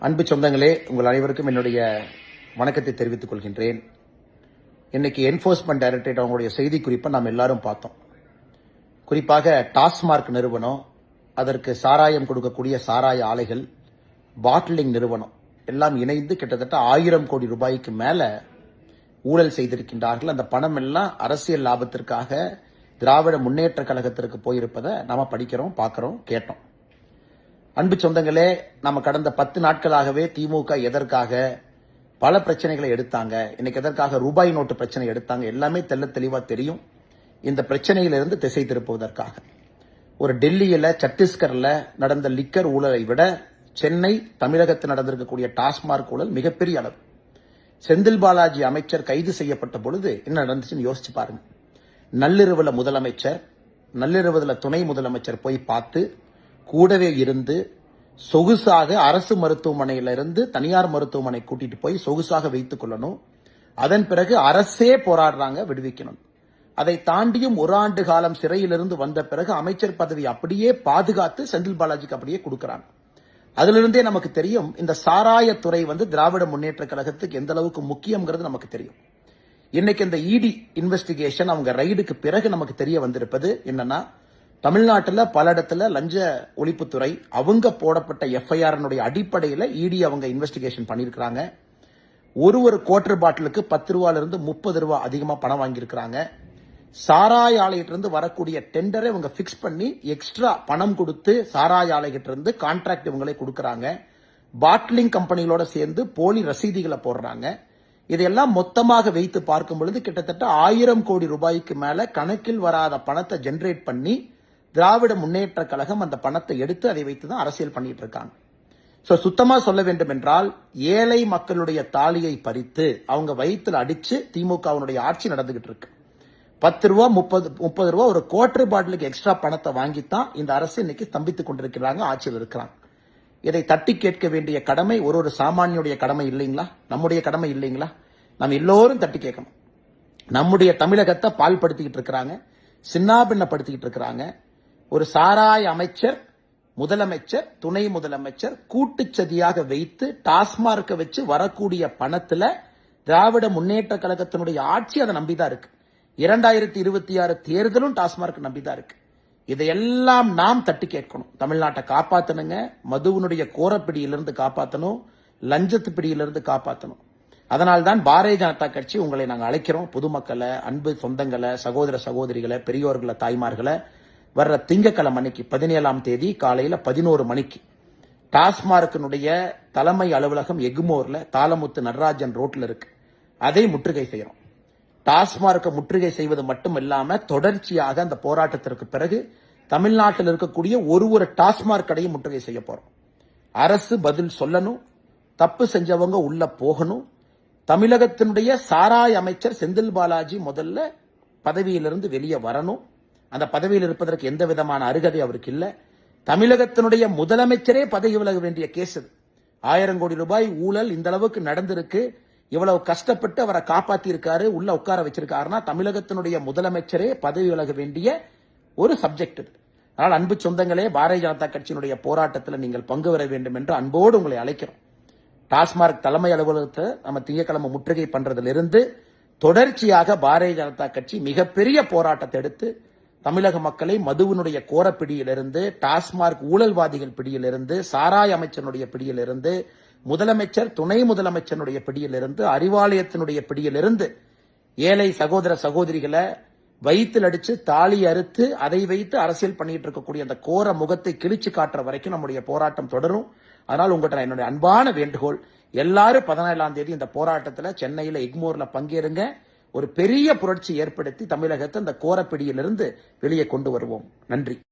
அன்பு சொந்தங்களே, உங்கள் அனைவருக்கும் என்னுடைய வணக்கத்தை தெரிவித்துக் கொள்கின்றேன். இன்னைக்கு என்ஃபோர்ஸ்மெண்ட் டைரக்டரேட் அவங்களுடைய செய்தி குறிப்பை நாம் எல்லாரும் பார்த்தோம். குறிப்பாக டாஸ்மார்க் நிறுவனம், அதற்கு சாராயம் கொடுக்கக்கூடிய சாராய ஆலைகள், பாட்டிலிங் நிறுவனம் எல்லாம் இணைந்து கிட்டத்தட்ட 1000 கோடி ரூபாய்க்கு மேல ஊழல் செய்திருக்கின்றார்கள். அந்த பணம் எல்லாம் அரசியல் லாபத்திற்காக திராவிட முன்னேற்ற கழகத்திற்கு போயிருப்பதை நாம படிக்கிறோம், பார்க்கிறோம், கேட்டோம். அன்பு சொந்தங்களே, நம்ம கடந்த 10 நாட்களாகவே திமுக எதற்காக பல பிரச்சனைகளை எடுத்தாங்க, இன்னைக்கு எதற்காக ரூபாய் நோட்டு பிரச்சனை எடுத்தாங்க, எல்லாமே தெளிவா தெரியும். இந்த பிரச்சனையிலிருந்து திசை திருப்புவதற்காக ஒரு டெல்லியில, சத்தீஸ்கர்ல நடந்த லிக்கர் ஊழலை விட சென்னை, தமிழகத்தில் நடந்திருக்கக்கூடிய டாஸ்மார்க் ஊழல் மிகப்பெரிய அளவு. செந்தில் பாலாஜி அமைச்சர் கைது செய்யப்பட்ட பொழுது என்ன நடந்துச்சுன்னு யோசிச்சு பாருங்க. நள்ளிரவுல முதலமைச்சர், நள்ளிரவுல துணை முதலமைச்சர் போய் பார்த்து கூடவே இருந்து சொகுசாக அரசு மருத்துவமனையிலிருந்து தனியார் மருத்துவமனை கூட்டிட்டு போய் சொகுசாக வைத்துக் கொள்ளணும். அதன் பிறகு அரசே போராடுறாங்க, விடுவிக்கணும். அதை தாண்டியும் 1 ஆண்டு காலம் சிறையிலிருந்து வந்த பிறகு அமைச்சர் பதவி அப்படியே பாதுகாத்து செந்தில் பாலாஜிக்கு அப்படியே கொடுக்கறாங்க. அதிலிருந்தே நமக்கு தெரியும் இந்த சாராயத்துறை திராவிட முன்னேற்ற கழகத்துக்கு எந்த அளவுக்கு முக்கியம்ங்கிறது நமக்கு தெரியும். இன்னைக்கு இந்த இடி இன்வெஸ்டிகேஷன் அவங்க ரைடுக்கு பிறகு நமக்கு தெரிய வந்திருப்பது என்னன்னா, தமிழ்நாட்டில் பல இடத்துல லஞ்ச ஒழிப்புத்துறை அவங்க போடப்பட்ட எஃப்ஐஆர் அடிப்படையில் இடி அவங்க இன்வெஸ்டிகேஷன் பண்ணியிருக்கிறாங்க. ஒரு குவார்டர் பாட்டிலுக்கு 10 ரூபாயிலிருந்து 30 ரூபாய் அதிகமா பணம் வாங்கியிருக்கிறாங்க. சாராய ஆலையிட்டிருந்து வரக்கூடிய டெண்டரை இவங்க பிக்ஸ் பண்ணி எக்ஸ்ட்ரா பணம் கொடுத்து சாராய ஆலையிட்டிருந்து கான்ட்ராக்ட் இவங்களே கொடுக்கறாங்க. பாட்லிங் கம்பெனிகளோட சேர்ந்து போலி ரசீதிகளை போடுறாங்க. இதெல்லாம் மொத்தமாக வைத்து பார்க்கும் பொழுது கிட்டத்தட்ட 1000 கோடி ரூபாய்க்கு மேல கணக்கில் வராத பணத்தை ஜெனரேட் பண்ணி திராவிட முன்னேற்ற கழகம் அந்த பணத்தை எடுத்து அதை வைத்துதான் அரசியல் பண்ணிட்டு இருக்காங்க. சுத்தமா சொல்ல வேண்டும் என்றால், ஏழை மக்களுடைய தாலியை பறித்து அவங்க வயிற்றுல அடிச்சு திமுகவுடைய ஆட்சி நடந்துகிட்டு இருக்கு. 10 ரூபா 30 ரூபா ஒரு குவார்டர் பாட்டிலுக்கு எக்ஸ்ட்ரா பணத்தை வாங்கித்தான் இந்த அரசு இன்னைக்கு ஸ்தம்பித்துக் கொண்டிருக்கிறாங்க, ஆட்சியில் இருக்கிறாங்க. இதை தட்டி கேட்க வேண்டிய கடமை ஒரு சாமானியுடைய கடமை இல்லைங்களா? நம்முடைய கடமை இல்லைங்களா? நம்ம எல்லோரும் தட்டி கேட்கணும். நம்முடைய தமிழகத்தை பால்படுத்திக்கிட்டு இருக்கிறாங்க, சின்னாபின்னப்படுத்திக்கிட்டு இருக்கிறாங்க. ஒரு சாராய அமைச்சர், முதலமைச்சர், துணை முதலமைச்சர் கூட்டுச்சதியாக வைத்து டாஸ்மார்க்க வச்சு வரக்கூடிய பணத்துல திராவிட முன்னேற்ற கழகத்தினுடைய ஆட்சி அதை நம்பிதான் இருக்கு. 2026 தேர்தலும் டாஸ்மார்க் நம்பிதான் இருக்கு. இதையெல்லாம் நாம் தட்டி கேட்கணும். தமிழ்நாட்டை காப்பாத்தணுங்க, மதுவினுடைய கோரப்பிடியிலிருந்து காப்பாற்றணும், லஞ்சத்து பிடியிலிருந்து காப்பாற்றணும். அதனால்தான் பாரதிய ஜனதா கட்சி உங்களை நாங்கள் அழைக்கிறோம். பொதுமக்களை, அன்பு சொந்தங்களை, சகோதர சகோதரிகளை, பெரியோர்களை, தாய்மார்களை வர்ற திங்கட்கிழமை அன்னைக்கு 17ஆம் தேதி காலையில 11 மணிக்கு டாஸ்மார்க்கினுடைய தலைமை அலுவலகம் எக்மோர்ல தாளமுத்து நடராஜன் ரோட்ல இருக்கு. அதை முற்றுகை செய்யறோம். டாஸ்மார்க்கை முற்றுகை செய்வது மட்டும் இல்லாம தொடர்ச்சியாக அந்த போராட்டத்திற்கு பிறகு தமிழ்நாட்டில் இருக்கக்கூடிய ஒரு டாஸ்மார்க் கடையும் முற்றுகை செய்ய போறோம். அரசு பதில் சொல்லணும், தப்பு செஞ்சவங்க உள்ள போகணும். தமிழகத்தினுடைய சாராய அமைச்சர் செந்தில் பாலாஜி முதல்ல பதவியிலிருந்து வெளியே வரணும். அந்த பதவியில் இருப்பதற்கு எந்த விதமான அருகதை அவருக்கு இல்ல. தமிழகத்தினுடைய முதலமைச்சரே பதவி விலக வேண்டிய கேஸ் இது. 1000 கோடி ரூபாய் ஊழல் இந்த அளவுக்கு நடந்திருக்கு. இவ்வளவு கஷ்டப்பட்டு அவரை காப்பாத்தி இருக்காரு, உள்ள உட்கார வச்சிருக்காருன்னா தமிழகத்தினுடைய முதலமைச்சரே பதவி விலக வேண்டிய ஒரு சப்ஜெக்ட் இது. அதனால் அன்பு சொந்தங்களே, பாரதிய ஜனதா கட்சியினுடைய போராட்டத்தில் நீங்கள் பங்கு பெற வேண்டும் என்று அன்போடு உங்களை அழைக்கிறோம். டாஸ்மார்க் தலைமை அலுவலகத்தை நம்ம திங்கட்கிழமை முற்றுகை பண்றதிலிருந்து தொடர்ச்சியாக பாரதிய ஜனதா கட்சி மிகப்பெரிய போராட்டத்தை எடுத்து தமிழக மக்களை மதுவினுடைய கோரப்பிடியிலிருந்து, டாஸ்மார்க் ஊழல்வாதிகள் பிடியிலிருந்து, சாராய அமைச்சனுடைய பிடியிலிருந்து, முதலமைச்சர், துணை முதலமைச்சருடைய பிடியிலிருந்து, அறிவாலயத்தினுடைய பிடியிலிருந்து ஏழை சகோதர சகோதரிகளை வயிற்றில் அடிச்சு தாலி அறுத்து அதை வைத்து அரசியல் பண்ணிட்டு இருக்கக்கூடிய அந்த கோர முகத்தை கிழிச்சு காட்டுற வரைக்கும் நம்முடைய போராட்டம் தொடரும். அதனால் உங்கள்கிட்ட என்னுடைய அன்பான வேண்டுகோள், எல்லாரும் 17ஆம் தேதி இந்த போராட்டத்தில் சென்னையில எக்மோர்ல பங்கேறுங்க. ஒரு பெரிய புரட்சி ஏற்படுத்தி தமிழகத்தை அந்த கோரப்பிடியிலிருந்து வெளியே கொண்டு வருவோம். நன்றி.